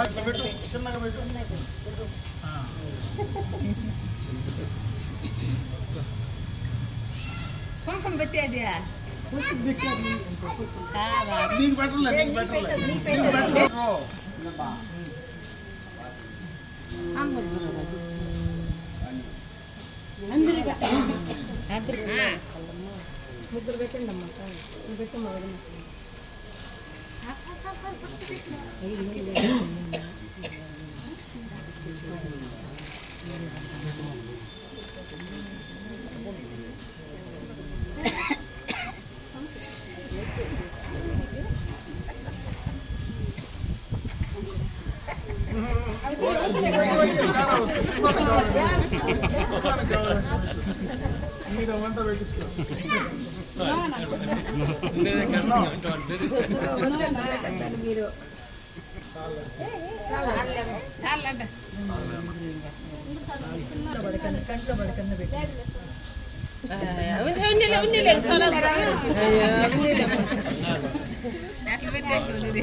చిన్నగా పెట్టు కుంకుమ పెట్టేది నీకు పెట్టలే నీకు పెట్టలే నీకు పెట్టలే ముగ్గురు పెట్టండి అమ్మా పెట్టమ్మా మీరంతా పెట్టించుకో మీరు కంట్లో పడకన్న పెట్టి పెట్టేస్తుంది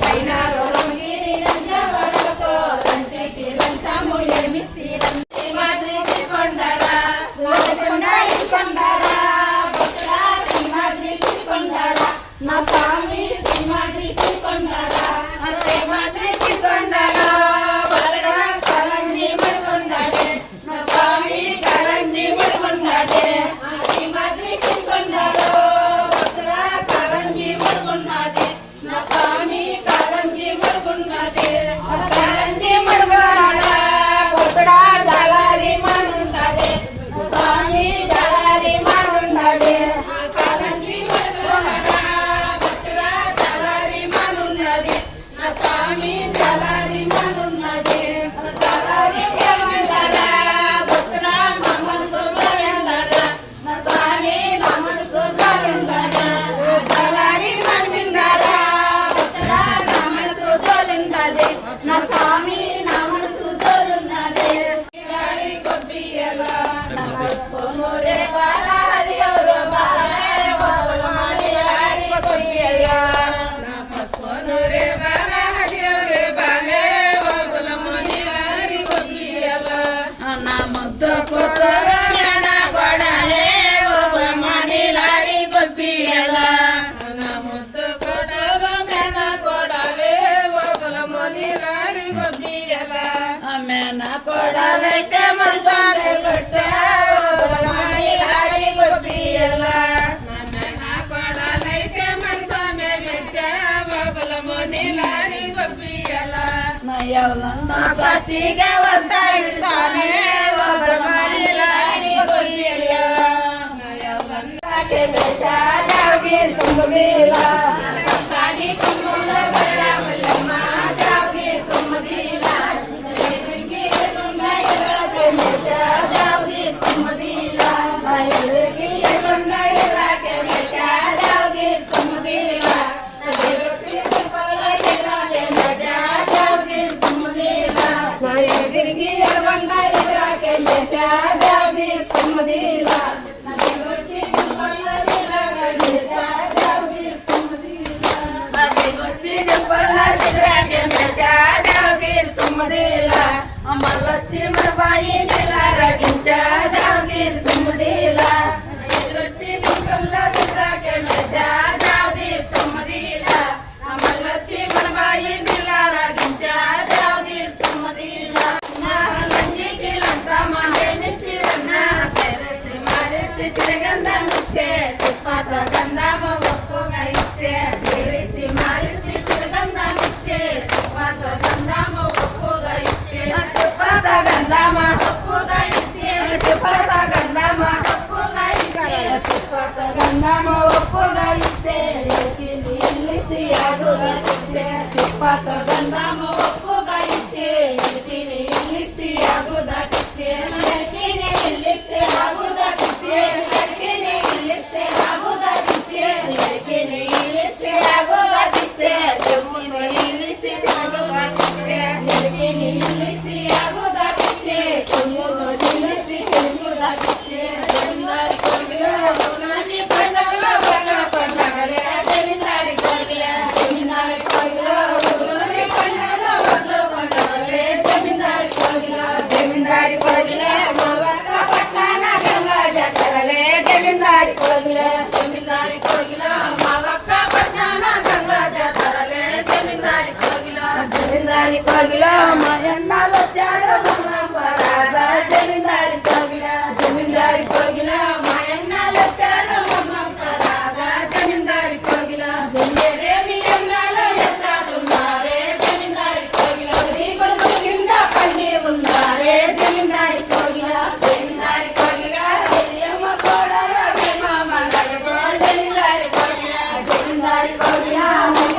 Painar, స్వామి జలారి మనున్నది జలారి కేమల్లరా భక్తుల మమ్మల్ని దొరయల్లరా నా స్వామి నమ్మను దొరయల్లరా జలారి మనున్నరా భక్తుల నమ్మను దొరయల్లరా నా స్వామి నమ్మను దొరయల్లరా గారి కొబ్బియలా నమస్కోనురే బాలా హరి ఎవరో బాలే ఓల మాలియారి కొబ్బియలా నమస్కోనురే బాలా హరి ఎవరో బాలే ఓల మాలియారి కొబ్బియలా నా ముద్దు కూతురు నా గొడలే ఓల మాలియారి కొబ్బియలా నా ముద్దు కూతురు నా గొడలే ఓల మాలియారి కొబ్బియలా మేన కొడలైతే మంతానే కొట్టే ఓల మాలియారి కొబ్బియలా మేన కొడలైతే మంతామే విచ్చే ఓల మాలియారి కొబ్బియలా నయవలన్న కతిగా వస్తాయితానే ఓల మాలియారి కొబ్బియలా నయవలన్న కేమేచా జాగి తుమ్మదిలా కాని కుమ్ముల బరవలమ్మ జాగి తుమ్మదిలా ఎరికి తుమ్మయల కేమేచా జాగి తుమ్మదిలా ఎరికి తుమ్మయల కేమేచా జాగి తుమ్మదిలా ఎరికి తుమ్మయల కేమేచా జాగి తుమ్మదిలా ఎరికి తుమ్మయల కేమేచా జాగి తుమ్మదిలా అమలొచ్చి మరబాయి నెల రగించా జాగీర్ తుమ్మదిలా వచ్చి నింపల్లో చిత్రాకే మెచ్చా జాగీర్ తుమ్మదిలా అమలొచ్చి మరబాయి నెల రగించా జాగీర్ తుమ్మదిలా నా లంజికి లంతా మహేనిసి రన్నా తెరసి మారిసి చిరగంధ ముక్కే తిప్పాత గంధామ ఒప్పుగా ఇస్తే తెరసి మారిసి చిరగంధ ముక్కే తిప్పాత గంధామ ఒప్పుగా ఇస్తే తిప్పాత గంధామ ఒప్పుగా ఇస్తే తిప్పాత గంధామ ఒప్పుగా ఇస్తే తిప్పాత గంధామ ఒప్పుగా ఇస్తే ఎకిని ఇల్లిసి ఆగుదా ఇస్తే తిప్పాత గంధామ ఒప్పుగా ఇస్తే ఎకిని ఇల్లిసి ఆగుదా ఇస్తే ఎకిని ఇల్లిసి ఆగుదా ఇస్తే ఎకిని ఇల్లిసి ఆగుదా ఇస్తే ఎకిని ఇల్లిసి ఆగుదా ఇస్తే జమ్ముని ఇల్లిసి ఆగుదా ఇస్తే ఎకిని ఇల్లిసి ఆగుదా ఇస్తే జమ్ముని ఇల్లిసి ఆగుదా ఇస్తే జమ్ముని కోగిల మునాని పండగల పండగలే జమీందారి కోగిల జమీందారి కోగిల మునాని పండగల పండగలే జమీందారి కోగిల జమీందారి కోగిల మవక్క పట్టణ గంగా జాతరలే జమీందారి కోగిల జమీందారి కోగిల మవక్క పట్టణ గంగా జాతరలే జమీందారి కోగిల జమీందారి కోగిల మాయన్నాలు వచ్చారు మమ్మం పరాదా జమీందారి కోగిల జమీందారి కోగిల మాయన్నాలు వచ్చారు మమ్మం పరాదా జమీందారి కోగిల జమీందేవి అన్నాలు ఎత్తాడున్నారే జమీందారి కోగిల నీ కొడుకు కింద పండి ఉన్నారే జమీందారి కోగిల జమీందారి కోగిల అమ్మ కోడల మామ నడుగో జమీందారి కోగిల జమీందారి కోగిల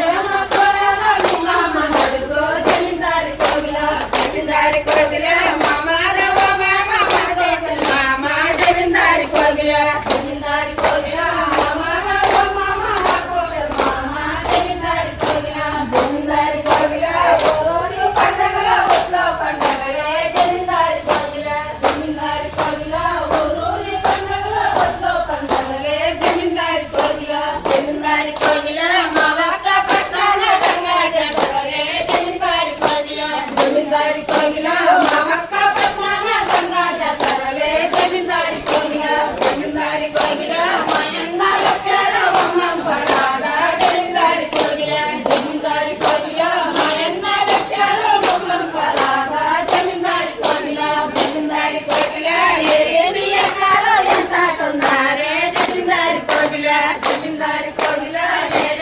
అమ్మ కోడల మామ నడుగో జమీందారి కోగిల జమీందారి కోగిల మామ రవ మామ పడగో మామ జమీందారి కోగిల జమీందారి కోగిల మామ రవ మామ పడగో మామ జమీందారి కోగిల జమీందారి కోగిల ఓరోని పండగల ఒట్లో పండగలే జమీందారి కోగిల జమీందారి కోగిల ఓరోని పండగల ఒట్లో పండగలే జమీందారి కోగిల జమీందారి కోగిల మావక్క పట్టణ గంగా జాతరలే జమీందారి కోగిల జమీందారి కోగిల మావక్క పట్టణ గంగా జాతరలే జమీందారి కోగిల జమీందారి కోగిల మాయన్న వచ్చారు మమ్మం పరాదా జమీందారి కోగిల జమీందారి కోగిల మాయన్న వచ్చారు మమ్మం పరాదా జమీందారి కోగిల జమీందారి కోగిల ఏమి ఎన్నాలో ఎంతాటున్నారే జమీందారి కోగిల జమీందారి కోగిల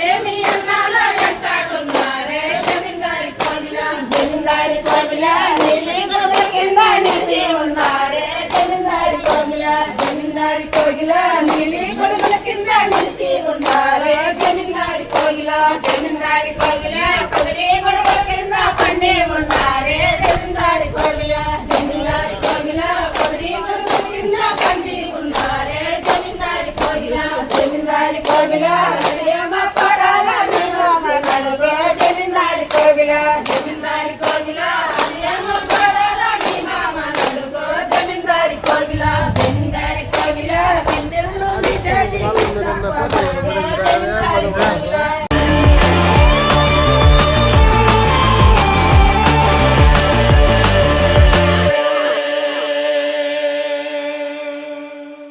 ఏమి ఎన్నాలో ఎంతాటున్నారే జమీందారి కోగిల జమీందారి కోగిల నీలి గొడుగుల కింద నిలిచి ఉన్నారే జమీందారి కోగిల జమీందారి కోగిల నీలి గొడుగుల కింద నిలిచి ఉన్నారే జమీందారి కోగిల కిందాకి సోగిలో పగడి గొడగల కింద పండి ఉన్నారే